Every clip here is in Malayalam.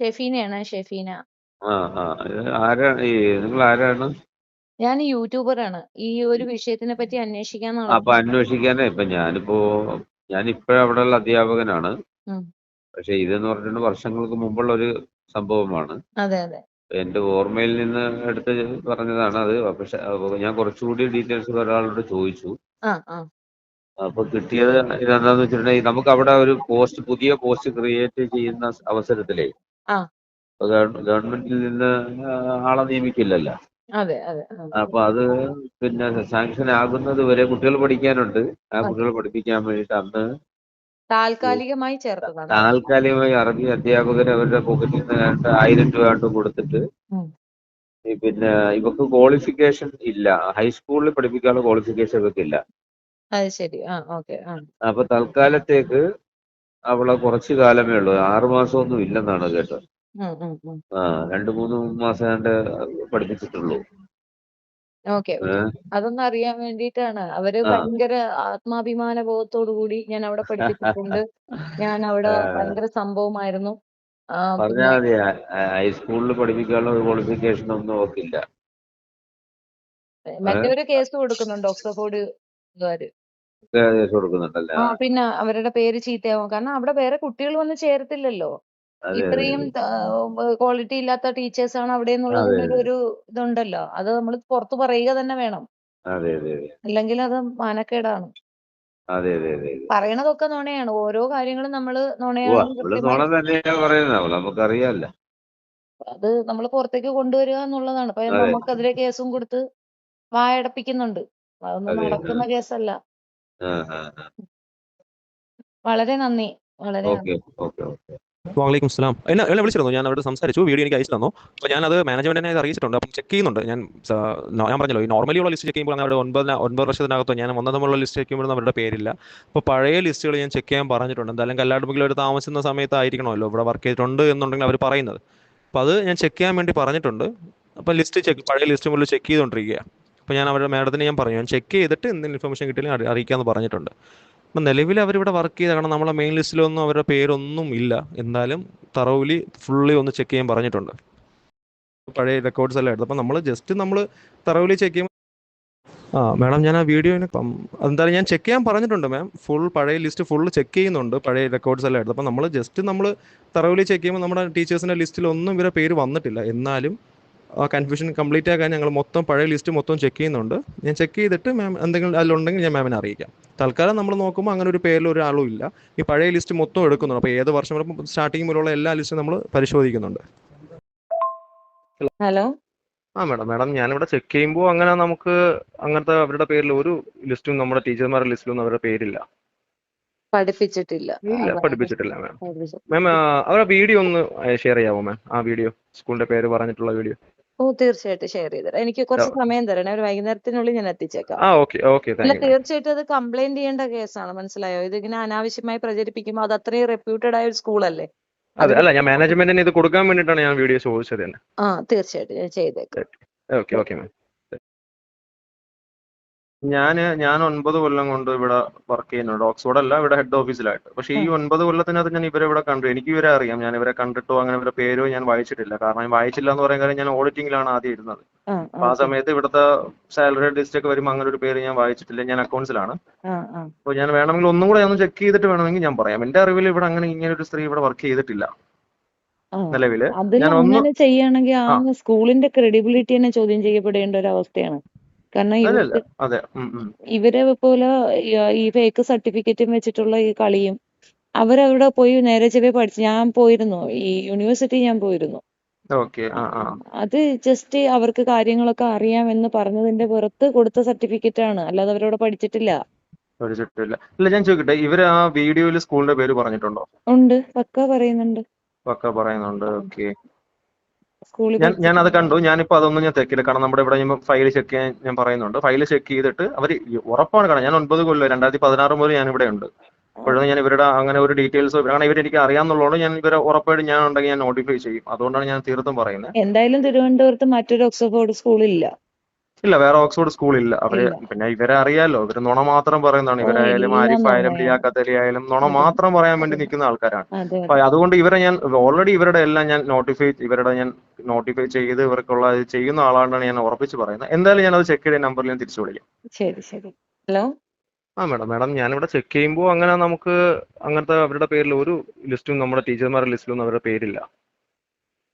ഷെഫീനയാണ്, ഷെഫീന. ആ ആ ആരാണ് നിങ്ങൾ ആരാണ്? ഞാൻ യൂട്യൂബറാണ്. ഈ ഒരു വിഷയത്തിനെ പറ്റി അന്വേഷിക്കാന്നാണ് അപ്പൊ അന്വേഷിക്കാനേ ഞാനിപ്പോഴവിടെയുള്ള അധ്യാപകനാണ്. ഉം. പക്ഷെ ഇതെന്ന് പറഞ്ഞിട്ട് വർഷങ്ങൾക്ക് മുമ്പുള്ള ഒരു സംഭവമാണ്. അതെ അതെ. എന്റെ ഓർമ്മയിൽ നിന്ന് എടുത്ത് പറഞ്ഞതാണ് അത്. പക്ഷെ ഞാൻ കുറച്ചുകൂടി ഡീറ്റെയിൽസ് ഒരാളോട് ചോദിച്ചു. ആ ആ അപ്പൊ കിട്ടിയത് ഇതെന്താന്ന് വെച്ചിട്ടുണ്ടെങ്കിൽ നമുക്ക് അവിടെ ഒരു പുതിയ പോസ്റ്റ് ക്രിയേറ്റ് ചെയ്യുന്ന അവസരത്തിലേ ആ ഗവൺമെന്റിൽ നിന്ന് ആളെ നിയമിക്കില്ലല്ലോ. അതെ അതെ. അപ്പൊ അത് പിന്നെ സാങ്ഷൻ ആകുന്നത് വരെ കുട്ടികൾ പഠിക്കാനുണ്ട്. ആ ഓക്കെ. കുട്ടികളെ പഠിപ്പിക്കാൻ വേണ്ടിയിട്ട് അന്ന് താൽക്കാലികമായി ചേർത്തതാണ്. താൽക്കാലികമായി അറബി അധ്യാപകർ അവരുടെ പോക്കറ്റിൽ നിന്ന് 1000 രൂപ കൊണ്ട് കൊടുത്തിട്ട് ഉം. പിന്നെ ഇവർക്ക് ക്വാളിഫിക്കേഷൻ ഇല്ല. ഹൈസ്കൂളിൽ പഠിപ്പിക്കാനുള്ള ക്വാളിഫിക്കേഷൻ ഇവർക്കില്ല. അത് ശരി. ഓക്കെ. അപ്പൊ തൽക്കാലത്തേക്ക് അവളെ കുറച്ചു കാലമേ ഉള്ളൂ, 6 മാസമൊന്നും ഇല്ലെന്നാണ് കേട്ടത്. ഉം. 2-3 മാസം കണ്ട് പഠിപ്പിച്ചിട്ടുള്ളൂ. ഓക്കെ. അതൊന്നും അറിയാൻ വേണ്ടിയിട്ടാണ്. അവര് ആ ഭയങ്കര ആത്മാഭിമാന ബോധത്തോടു കൂടി ഞാൻ അവിടെ പഠിപ്പിച്ചിട്ടുണ്ട്. ഞാൻ അവിടെ ഭയങ്കര സംഭവമായിരുന്നു. പറഞ്ഞാൽ പിന്നെ മതി, ഹൈസ്കൂളിൽ പഠിപ്പിക്കാനുള്ള ഒരു ക്വാളിഫിക്കേഷൻ ഒന്നും നോക്കില്ല. മറ്റൊരു കേസ് കൊടുക്കുന്നുണ്ട് ഓക്സ്ഫോർഡുകാര്. കേസ് കൊടുക്കുന്നുണ്ടല്ലേ? പിന്നെ അവരുടെ പേര് ചീത്തയാവും. കാരണം അവിടെ വേറെ കുട്ടികൾ വന്ന് ചേരത്തില്ലല്ലോ. അതെ അതെ ഇത്രയും ക്വാളിറ്റി ഇല്ലാത്ത ടീച്ചേഴ്സാണ് അവിടെ അതെ എന്നുള്ളതിനൊരു ഒരു ഇതുണ്ടല്ലോ. അത് നമ്മൾ പുറത്ത് പറയുക തന്നെ വേണം. അതെ അതെ അതെ അല്ലെങ്കിൽ അത് മാനക്കേടാണ്. അതെ അതെ അതെ അതെ. പറയണതൊക്കെ നുണയാണ്. ഓരോ കാര്യങ്ങളും നമ്മള് ഓ, നുണയാണെന്ന് അവള് കൃത്യമായി നുണ തന്നെയാ പറയുന്നത്. നമുക്കറിയാലോ. അത് നമ്മൾ പുറത്തേക്ക് കൊണ്ടുവരിക എന്നുള്ളതാണ്. അപ്പൊ അതെ നമുക്കെതിരെ കേസും കൊടുത്ത് വായടപ്പിക്കുന്നുണ്ട്. അതൊന്നും അതെ. നടക്കുന്ന കേസല്ല. ആ ആ വളരെ നന്ദി. വളരെ ഓക്കെ നന്ദി. Okay okay. വാലേക്കും സ്ലാം. എന്നെ വിളിച്ചിരുന്നു, ഞാൻ അവിടെ സംസാരിച്ചു, വീഡിയോ എനിക്ക് അയച്ചു തന്നു. അപ്പോൾ ഞാനത് മാനേജ്മെന്റിനെ അറിയിച്ചിട്ടുണ്ട്. അപ്പം ചെക്ക് ചെയ്യുന്നുണ്ട്. ഞാൻ പറഞ്ഞല്ലോ, ഈ നോർമലി ഉള്ള ലിസ്റ്റ് ചെക്ക് ചെയ്യുമ്പോൾ അവിടെ 9 വർഷത്തിനകത്തോ ഞാൻ വന്നതുമുള്ള ലിസ്റ്റ് ചെക്ക് ചെയ്യുമ്പോൾ അവരുടെ പേരില്ല. അപ്പോൾ പഴയ ലിസ്റ്റുകൾ ഞാൻ ചെക്ക് ചെയ്യാൻ പറഞ്ഞിട്ടുണ്ട്. എന്തായാലും കല്ലാടുമുക്കിൽ ഒരു താമസിക്കുന്ന സമയത്തായിരിക്കണമല്ലോ ഇവിടെ വർക്ക് ചെയ്തിട്ടുണ്ട് എന്നുണ്ടെങ്കിൽ അവർ പറയുന്നത്. അപ്പോൾ അത് ഞാൻ ചെക്ക് ചെയ്യാൻ വേണ്ടി പറഞ്ഞിട്ടുണ്ട്. അപ്പോൾ പഴയ ലിസ്റ്റ് മുതൽ ചെക്ക് ചെയ്തുകൊണ്ടിരിക്കുക. അപ്പോൾ ഞാൻ അവരുടെ മാഡത്തിന് ഞാൻ പറഞ്ഞു, ഞാൻ ചെക്ക് ചെയ്തിട്ട് എന്തെങ്കിലും ഇൻഫർമേഷൻ കിട്ടിയാലും അറിയിക്കാമെന്ന് പറഞ്ഞിട്ടുണ്ട്. അപ്പം നിലവിൽ അവരിവിടെ വർക്ക് ചെയ്ത, കാരണം നമ്മളെ മെയിൻ ലിസ്റ്റിലൊന്നും അവരുടെ പേരൊന്നും ഇല്ല. എന്നാലും തറവിലി ഫുള്ളി ഒന്ന് ചെക്ക് ചെയ്യാൻ പറഞ്ഞിട്ടുണ്ട്. പഴയ റെക്കോർഡ്സ് എല്ലാം എടുത്തു. അപ്പം നമ്മൾ തറവിലി ചെക്ക് ചെയ്യുമ്പോൾ മാഡം, ഞാൻ ആ വീഡിയോന് എന്തായാലും ഞാൻ ചെക്ക് ചെയ്യാൻ പറഞ്ഞിട്ടുണ്ട് മാം. പഴയ ലിസ്റ്റ് ഫുള്ള് ചെക്ക് ചെയ്യുന്നുണ്ട്, പഴയ റെക്കോർഡ്സ് എല്ലാം എടുത്തു. അപ്പം നമ്മൾ തറവിലി ചെക്ക് ചെയ്യുമ്പോൾ നമ്മുടെ ടീച്ചേഴ്സിൻ്റെ ലിസ്റ്റിലൊന്നും ഇവരെ പേര് വന്നിട്ടില്ല. എന്നാലും ആ കൺഫ്യൂഷൻ കംപ്ലീറ്റ് ആക്കാൻ ഞങ്ങൾ പഴയ ലിസ്റ്റ് മൊത്തം ചെക്ക് ചെയ്യുന്നുണ്ട്. ഞാൻ ചെക്ക് ചെയ്തിട്ട് മാം എന്തെങ്കിലും അതിലുണ്ടെങ്കിൽ ഞാൻ മാമിനെ അറിയിക്കാം. തൽക്കാലം നമ്മൾ നോക്കുമ്പോൾ അങ്ങനെ ഒരു പേരിൽ ഒരാളും ഇല്ല. ഈ പഴയ ലിസ്റ്റ് മൊത്തം എടുക്കുന്നുണ്ട്. അപ്പോൾ ഏത് വർഷം വരെ സ്റ്റാർട്ടിങ് മുതലുള്ള എല്ലാ ലിസ്റ്റും നമ്മൾ പരിശോധിക്കുന്നുണ്ട്. ഹലോ. മാഡം ഞാനിവിടെ ചെക്ക് ചെയ്യുമ്പോൾ അങ്ങനെ നമുക്ക് അങ്ങനത്തെ അവരുടെ പേരിൽ ഒരു ലിസ്റ്റും, നമ്മുടെ ടീച്ചർമാരുടെ ലിസ്റ്റിലൊന്നും അവരുടെ പേരില്ല. പഠിപ്പിച്ചിട്ടില്ല. പഠിപ്പിച്ചിട്ടില്ല മാം. അവരുടെ വീഡിയോ ഒന്ന് ഷെയർ ചെയ്യാമോ മാം? ആ വീഡിയോ, സ്കൂളിന്റെ പേര് പറഞ്ഞിട്ടുള്ള വീഡിയോ. തീർച്ചയായിട്ടും ഷെയർ ചെയ്തരാം. എനിക്ക് കുറച്ച് സമയം തരണേ. ഒരു വൈകുന്നേരത്തിനുള്ളിൽ ഞാൻ എത്തിച്ചേക്കാം. ഓക്കെ. അല്ല, തീർച്ചയായിട്ടും അത് കംപ്ലൈന്റ് ചെയ്യേണ്ട കേസാണ്. മനസ്സിലായോ? ഇതിങ്ങനെ അനാവശ്യമായി പ്രചരിപ്പിക്കുമ്പോൾ അത് അത്രയും റെപ്യൂട്ടഡ് ആയ ഒരു സ്കൂളല്ലേ. അല്ല, ഞാൻ മാനേജ്മെന്റിന് ഇത് കൊടുക്കാൻ വേണ്ടിയിട്ടാണ് ഞാൻ വീഡിയോ ചോദിച്ചത് തന്നെ. തീർച്ചയായിട്ടും ഞാൻ ചെയ്തേക്കാം. Okay ma'am. ഞാൻ 9 കൊല്ലം കൊണ്ട് ഇവിടെ വർക്ക് ചെയ്യുന്നുണ്ട്. ഓക്സ്ഫോർഡ് അല്ല, ഇവിടെ ഹെഡ് ഓഫീസിലായിട്ട്. പക്ഷേ ഈ 9 കൊല്ലത്തിനകത്ത് ഞാൻ ഇവരെ ഇവിടെ കണ്ടു. എനിക്ക് ഇവരെ അറിയാം. ഞാൻ ഇവരെ കണ്ടിട്ടോ അങ്ങനെ ഇവരുടെ പേരോ ഞാൻ വായിച്ചിട്ടില്ല. കാരണം വായിച്ചില്ല എന്ന് പറയാൻ കാര്യം, ഞാൻ ഓഡിറ്റിംഗിലാണ് ആദ്യം ഇരുന്നത്. അപ്പൊ ആ സമയത്ത് ഇവിടുത്തെ സാലറി ലിസ്റ്റ് ഒക്കെ വരുമ്പോൾ അങ്ങനെ ഒരു പേര് ഞാൻ വായിച്ചിട്ടില്ല. ഞാൻ അക്കൗണ്ട്സിലാണ്. അപ്പോൾ ഞാൻ വേണമെങ്കിൽ ഒന്നും കൂടെ ഒന്ന് ചെക്ക് ചെയ്തിട്ട് വേണമെങ്കിൽ ഞാൻ പറയാം. എന്റെ അറിവിൽ ഇവിടെ അങ്ങനെ ഇങ്ങനെ ഒരു സ്ത്രീ ഇവിടെ വർക്ക് ചെയ്തിട്ടില്ല നിലവില്. അങ്ങനെ ചെയ്യുകയാണെങ്കിൽ ആ സ്കൂളിന്റെ ക്രെഡിബിലിറ്റി തന്നെ ചോദ്യം ചെയ്യപ്പെടേണ്ട ഒരു അവസ്ഥയാണ്. കാരണം ഇവരെ പോലെ ഈ ഫേക്ക് സർട്ടിഫിക്കറ്റും വെച്ചിട്ടുള്ള ഈ കളിയും, അവരവിടെ പോയി നേരെ ചെവ്വേ പഠിച്ചു. ഞാൻ പോയിരുന്നു, ഈ യൂണിവേഴ്സിറ്റി ഞാൻ പോയിരുന്നു. അത് ജസ്റ്റ് അവർക്ക് കാര്യങ്ങളൊക്കെ അറിയാം എന്ന് പറഞ്ഞതിന്റെ പുറത്ത് കൊടുത്ത സർട്ടിഫിക്കറ്റ് ആണ്, അല്ലാതെ അവരവിടെ പഠിച്ചിട്ടില്ല. ഇല്ല, ഞാൻ ചോദിക്കട്ടെ, ഇവര് ആ വീഡിയോയിൽ സ്കൂളിന്റെ പേര് പറഞ്ഞിട്ടുണ്ടോ? ഉണ്ട്, പക്ക പറയുന്നുണ്ട്. ഓക്കെ. ഞാൻ അത് കണ്ടു. ഞാനിപ്പോ അതൊന്നും ഞാൻ തെക്കില്ല. കാരണം നമ്മുടെ ഇവിടെ ഫയൽ ചെക്ക് ചെയ്യാൻ ഞാൻ പറയുന്നുണ്ട്. ഫയൽ ചെക്ക് ചെയ്തിട്ട് അവർ ഉറപ്പാണ്. കാരണം ഞാൻ 9 കൊല്ലം 2016 മുതൽ ഞാൻ ഇവിടെ ഉണ്ട്. അപ്പോഴൊന്നും ഞാൻ ഇവരുടെ അങ്ങനെ ഒരു ഡീറ്റെയിൽസ്, കാരണം ഇവരെനിക്ക് അറിയാമെന്നുള്ളതുകൊണ്ട് ഞാൻ ഇവരെ ഉറപ്പായിട്ട് ഞാൻ ഉണ്ടെങ്കിൽ ഞാൻ നോട്ടിഫൈ ചെയ്യും. അതുകൊണ്ടാണ് ഞാൻ തീർത്തും പറയുന്നത്. എന്തായാലും തിരുവനന്തപുരത്ത് മറ്റൊരു ഓക്സ്ഫോർഡ് സ്കൂളില്ല. ഇല്ല, വേറെ ഓക്സ്ഫോർഡ് സ്കൂളില്ല. പിന്നെ ഇവരെ അറിയാലോ, ഇവര് നുണ മാത്രം പറയുന്നതാണ്. ഇവരായാലും ആരിഫ് ആയാലും ലിയാഖത്ത് അലി ആയാലും നുണ മാത്രം പറയാൻ വേണ്ടി നിൽക്കുന്ന ആൾക്കാരാണ്. അപ്പൊ അതുകൊണ്ട് ഇവരെ ഞാൻ ഓൾറെഡി ഇവരുടെ എല്ലാം ഞാൻ നോട്ടിഫൈ ചെയ്ത് ഇവർക്കുള്ള ചെയ്യുന്ന ആളാണെന്നാണ് ഞാൻ ഉറപ്പിച്ച് പറയുന്നത്. എന്തായാലും ഞാൻ അത് ചെക്ക് ചെയ്ത നമ്പറിൽ ഞാൻ തിരിച്ചു വിളിക്കാം. ശരി. ഹലോ. മാഡം ഞാനിവിടെ ചെക്ക് ചെയ്യുമ്പോൾ അങ്ങനെ നമുക്ക് അങ്ങനത്തെ അവരുടെ പേരിൽ ഒരു ലിസ്റ്റും നമ്മുടെ ടീച്ചർമാരുടെ ലിസ്റ്റിലൊന്നും അവരുടെ പേരില്ല.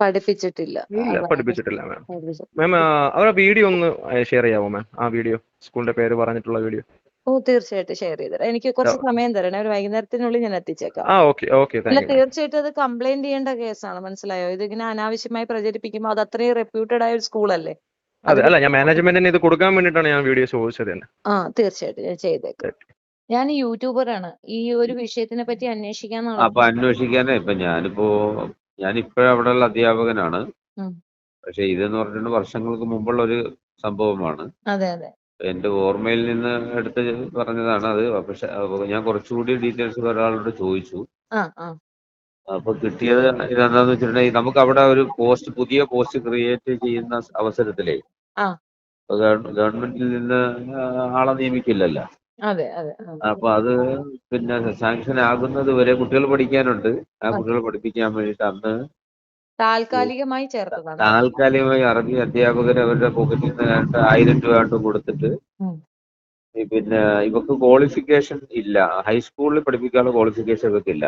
പഠിപ്പിച്ചിട്ടില്ല മാം. അവരുടെ വീഡിയോ ഒന്ന് ഷെയർ ചെയ്യാമോ മാം? ആ വീഡിയോ, സ്കൂളിന്റെ പേര് പറഞ്ഞിട്ടുള്ള വീഡിയോ. തീർച്ചയായിട്ടും ഷെയർ ചെയ്തരാം. എനിക്ക് കുറച്ച് സമയം തരണേ, ഒരു വൈകുന്നേരത്തിനുള്ളിൽ ഞാൻ എത്തിച്ചേക്കാം. അല്ല, തീർച്ചയായിട്ടും അത് കംപ്ലൈന്റ് ചെയ്യേണ്ട കേസാണ്, മനസ്സിലായോ? ഇതിങ്ങനെ അനാവശ്യമായി പ്രചരിപ്പിക്കുമ്പോൾ അത് അത്രയും റെപ്യൂട്ടഡ് ആയ ഒരു സ്കൂളല്ലേ. അല്ല, ഞാൻ മാനേജ്മെന്റിന് ഇത് കൊടുക്കാൻ വേണ്ടിയിട്ടാണ് ഞാൻ വീഡിയോ ചോദിച്ചത് തന്നെ. തീർച്ചയായിട്ടും ഞാൻ ചെയ്തേക്കാം. ഞാൻ യൂട്യൂബറാണ്. ഈ ഒരു വിഷയത്തിനെ പറ്റി അന്വേഷിക്കാനേ ഞാനിപ്പോഴും അവിടെയുള്ള അധ്യാപകനാണ്. പക്ഷെ ഇതെന്ന് പറഞ്ഞിട്ട് വർഷങ്ങൾക്ക് മുമ്പുള്ള ഒരു സംഭവമാണ്. എന്റെ ഓർമ്മയിൽ നിന്ന് എടുത്ത് പറഞ്ഞതാണ് അത്. പക്ഷെ ഞാൻ കുറച്ചുകൂടി ഡീറ്റെയിൽസ് ഒരാളോട് ചോദിച്ചു. അപ്പൊ കിട്ടിയത് ഇതെന്താന്ന് വെച്ചിട്ടുണ്ടെങ്കിൽ, നമുക്ക് അവിടെ ഒരു പുതിയ പോസ്റ്റ് ക്രിയേറ്റ് ചെയ്യുന്ന അവസരത്തിലേ ഗവൺമെന്റിൽ നിന്ന് ആളെ നിയമിക്കില്ലല്ലോ. അപ്പൊ അത് പിന്നെ സാങ്ഷൻ ആകുന്നത് വരെ കുട്ടികൾ പഠിക്കാനുണ്ട്. ആ കുട്ടികളെ പഠിപ്പിക്കാൻ വേണ്ടിയിട്ട് അന്ന് താൽക്കാലികമായി അറബി അധ്യാപകർ അവരുടെ പോക്കറ്റിൽ നിന്ന് 1000 രൂപ കൊടുത്തിട്ട്, പിന്നെ ഇവർക്ക് ക്വാളിഫിക്കേഷൻ ഇല്ല, ഹൈസ്കൂളിൽ പഠിപ്പിക്കാനുള്ള ക്വാളിഫിക്കേഷൻ ഇവർക്കില്ല.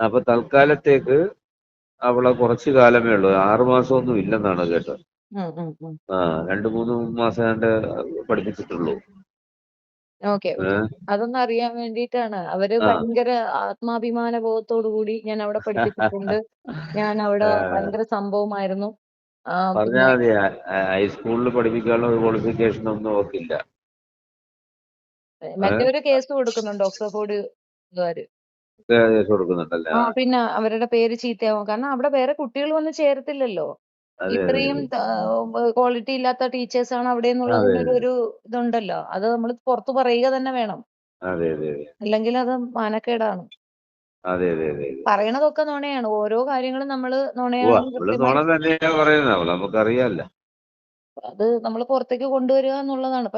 അപ്പൊ തൽക്കാലത്തേക്ക് അവളെ കുറച്ചു കാലമേ ഉള്ളൂ, 6 മാസമൊന്നും ഇല്ലെന്നാണ് കേട്ടത്. 2-3 മാസം പഠിപ്പിച്ചിട്ടുള്ളൂ. അതൊന്നും അറിയാൻ വേണ്ടിയിട്ടാണ്. അവര് ഭയങ്കര ആത്മാഭിമാന ബോധത്തോടു കൂടി ഞാൻ അവിടെ പഠിപ്പിച്ചിട്ടുണ്ട്, ഞാൻ അവിടെ ഭയങ്കര സംഭവമായിരുന്നു. പറഞ്ഞാൽ മതി, ഹൈസ്കൂളിൽ പഠിപ്പിക്കാനുള്ള ഒരു ക്വാളിഫിക്കേഷൻ ഒന്നും ഓർക്കില്ല. മറ്റൊരു കേസ് കൊടുക്കുന്നുണ്ട് ഓക്സ്ഫോർഡ് കൊടുക്കുന്നുണ്ടല്ലേ. പിന്നെ അവരുടെ പേര് ചീത്തയാവും. കാരണം അവിടെ വേറെ കുട്ടികൾ വന്ന് ചേരത്തില്ലല്ലോ. ഇത്രയും ക്വാളിറ്റി ഇല്ലാത്ത ടീച്ചേഴ്സ് ആണ് അവിടെ എന്നുള്ളതിന്റെ ഒരു ഇതുണ്ടല്ലോ. അത് നമ്മൾ പുറത്തു പറയുക തന്നെ വേണം, അല്ലെങ്കിൽ അത് മാനക്കേടാണ്. പറയണതൊക്കെ നുണയാണ്. ഓരോ കാര്യങ്ങളും നമ്മള് നുണയാണ് നമുക്കറിയാലോ. അത് നമ്മൾ പുറത്തേക്ക് കൊണ്ടുവരിക എന്നുള്ളതാണ്.